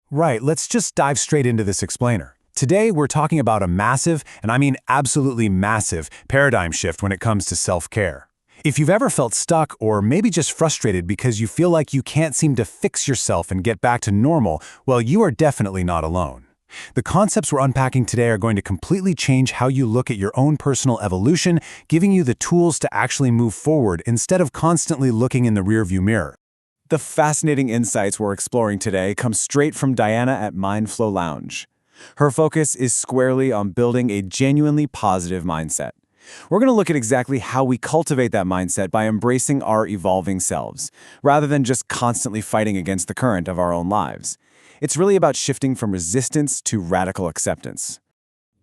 Right, let's just dive straight into this explainer. Today, we're talking about a massive, and I mean absolutely massive, paradigm shift when it comes to self-care. If you've ever felt stuck or maybe just frustrated because you feel like you can't seem to fix yourself and get back to normal, well, you are definitely not alone. The concepts we're unpacking today are going to completely change how you look at your own personal evolution, giving you the tools to actually move forward instead of constantly looking in the rearview mirror. The fascinating insights we're exploring today come straight from Diana at MindFlow Lounge. Her focus is squarely on building a genuinely positive mindset. We're going to look at exactly how we cultivate that mindset by embracing our evolving selves, rather than just constantly fighting against the current of our own lives. It's really about shifting from resistance to radical acceptance.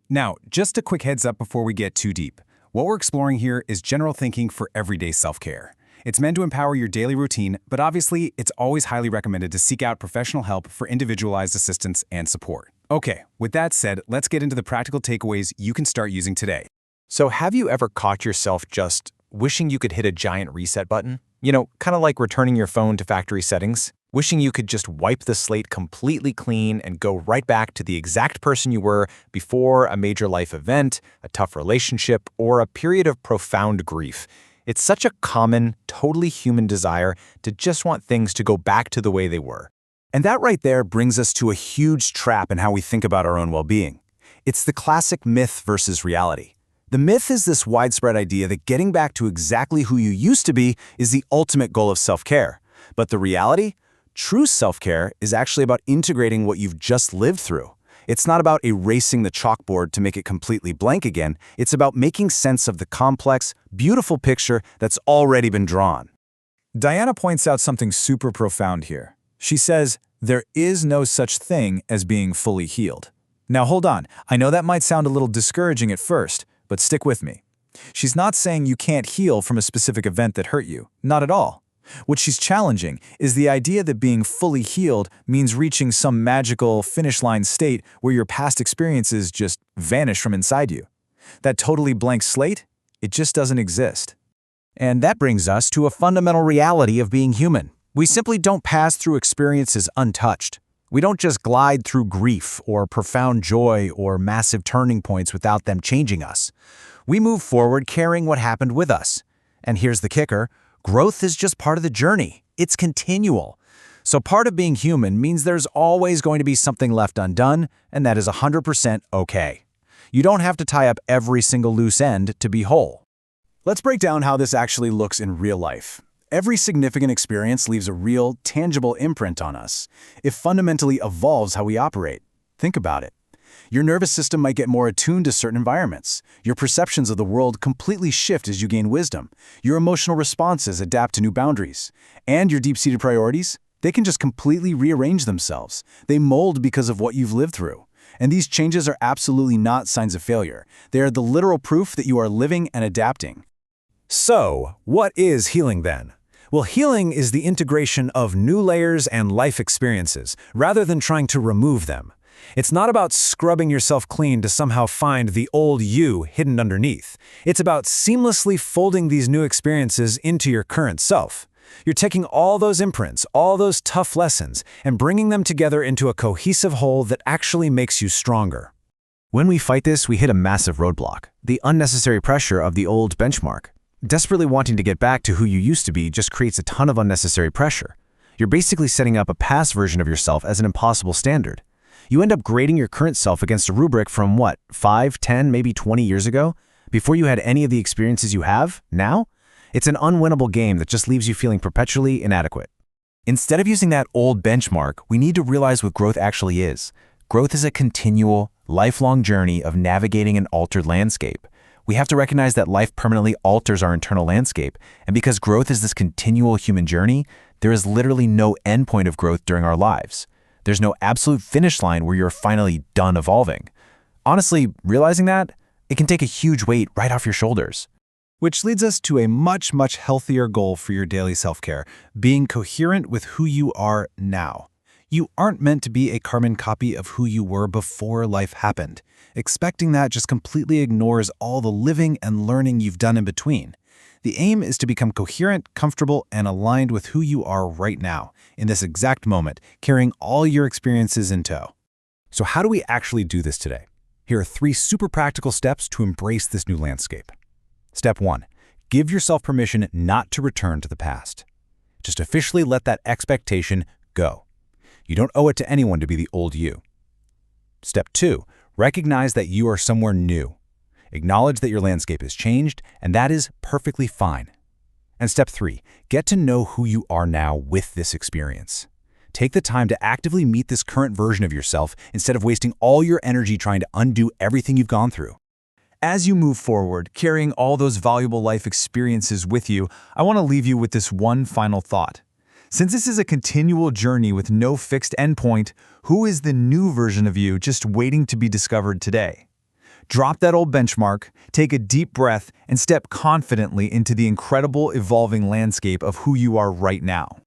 Now, just a quick heads up before we get too deep. What we're exploring here is general thinking for everyday self-care. It's meant to empower your daily routine, but obviously, it's always highly recommended to seek out professional help for individualized assistance and support. Okay, with that said, let's get into the practical takeaways you can start using today. So have you ever caught yourself just wishing you could hit a giant reset button? You know, kind of like returning your phone to factory settings? Wishing you could just wipe the slate completely clean and go right back to the exact person you were before a major life event, a tough relationship, or a period of profound grief. It's such a common, totally human desire to just want things to go back to the way they were. And that right there brings us to a huge trap in how we think about our own well-being. It's the classic myth versus reality. The myth is this widespread idea that getting back to exactly who you used to be is the ultimate goal of self-care. But the reality? True self-care is actually about integrating what you've just lived through. It's not about erasing the chalkboard to make it completely blank again. It's about making sense of the complex, beautiful picture that's already been drawn. Diana points out something super profound here. She says, there is no such thing as being fully healed. Now hold on, I know that might sound a little discouraging at first, but stick with me. She's not saying you can't heal from a specific event that hurt you. Not at all. What she's challenging is the idea that being fully healed means reaching some magical finish line state where your past experiences just vanish from inside you. That totally blank slate, it just doesn't exist. And that brings us to a fundamental reality of being human. We simply don't pass through experiences untouched. We don't just glide through grief or profound joy or massive turning points without them changing us. We move forward carrying what happened with us. And here's the kicker. Growth is just part of the journey. It's continual. So part of being human means there's always going to be something left undone, and that is 100% okay. You don't have to tie up every single loose end to be whole. Let's break down how this actually looks in real life. Every significant experience leaves a real, tangible imprint on us. It fundamentally evolves how we operate. Think about it. Your nervous system might get more attuned to certain environments. Your perceptions of the world completely shift as you gain wisdom. Your emotional responses adapt to new boundaries. And your deep-seated priorities, they can just completely rearrange themselves. They mold because of what you've lived through. And these changes are absolutely not signs of failure. They are the literal proof that you are living and adapting. So, what is healing then? Well, healing is the integration of new layers and life experiences, rather than trying to remove them. It's not about scrubbing yourself clean to somehow find the old you hidden underneath. It's about seamlessly folding these new experiences into your current self. You're taking all those imprints, all those tough lessons, and bringing them together into a cohesive whole that actually makes you stronger. When we fight this, we hit a massive roadblock, the unnecessary pressure of the old benchmark. Desperately wanting to get back to who you used to be just creates a ton of unnecessary pressure. You're basically setting up a past version of yourself as an impossible standard. You end up grading your current self against a rubric from what, 5, 10, maybe 20 years ago? Before you had any of the experiences you have, now? It's an unwinnable game that just leaves you feeling perpetually inadequate. Instead of using that old benchmark, we need to realize what growth actually is. Growth is a continual, lifelong journey of navigating an altered landscape. We have to recognize that life permanently alters our internal landscape, and because growth is this continual human journey, there is literally no endpoint of growth during our lives. There's no absolute finish line where you're finally done evolving. Honestly, realizing that, it can take a huge weight right off your shoulders. Which leads us to a much, much healthier goal for your daily self-care, being coherent with who you are now. You aren't meant to be a carbon copy of who you were before life happened. Expecting that just completely ignores all the living and learning you've done in between. The aim is to become coherent, comfortable, and aligned with who you are right now, in this exact moment, carrying all your experiences in tow. So how do we actually do this today? Here are 3 super practical steps to embrace this new landscape. Step 1. Give yourself permission not to return to the past. Just officially let that expectation go. You don't owe it to anyone to be the old you. Step 2. Recognize that you are somewhere new. Acknowledge that your landscape has changed, and that is perfectly fine. And step 3. Get to know who you are now with this experience. Take the time to actively meet this current version of yourself instead of wasting all your energy trying to undo everything you've gone through. As you move forward, carrying all those valuable life experiences with you, I want to leave you with this one final thought. Since this is a continual journey with no fixed endpoint, who is the new version of you just waiting to be discovered today? Drop that old benchmark, take a deep breath, and step confidently into the incredible evolving landscape of who you are right now.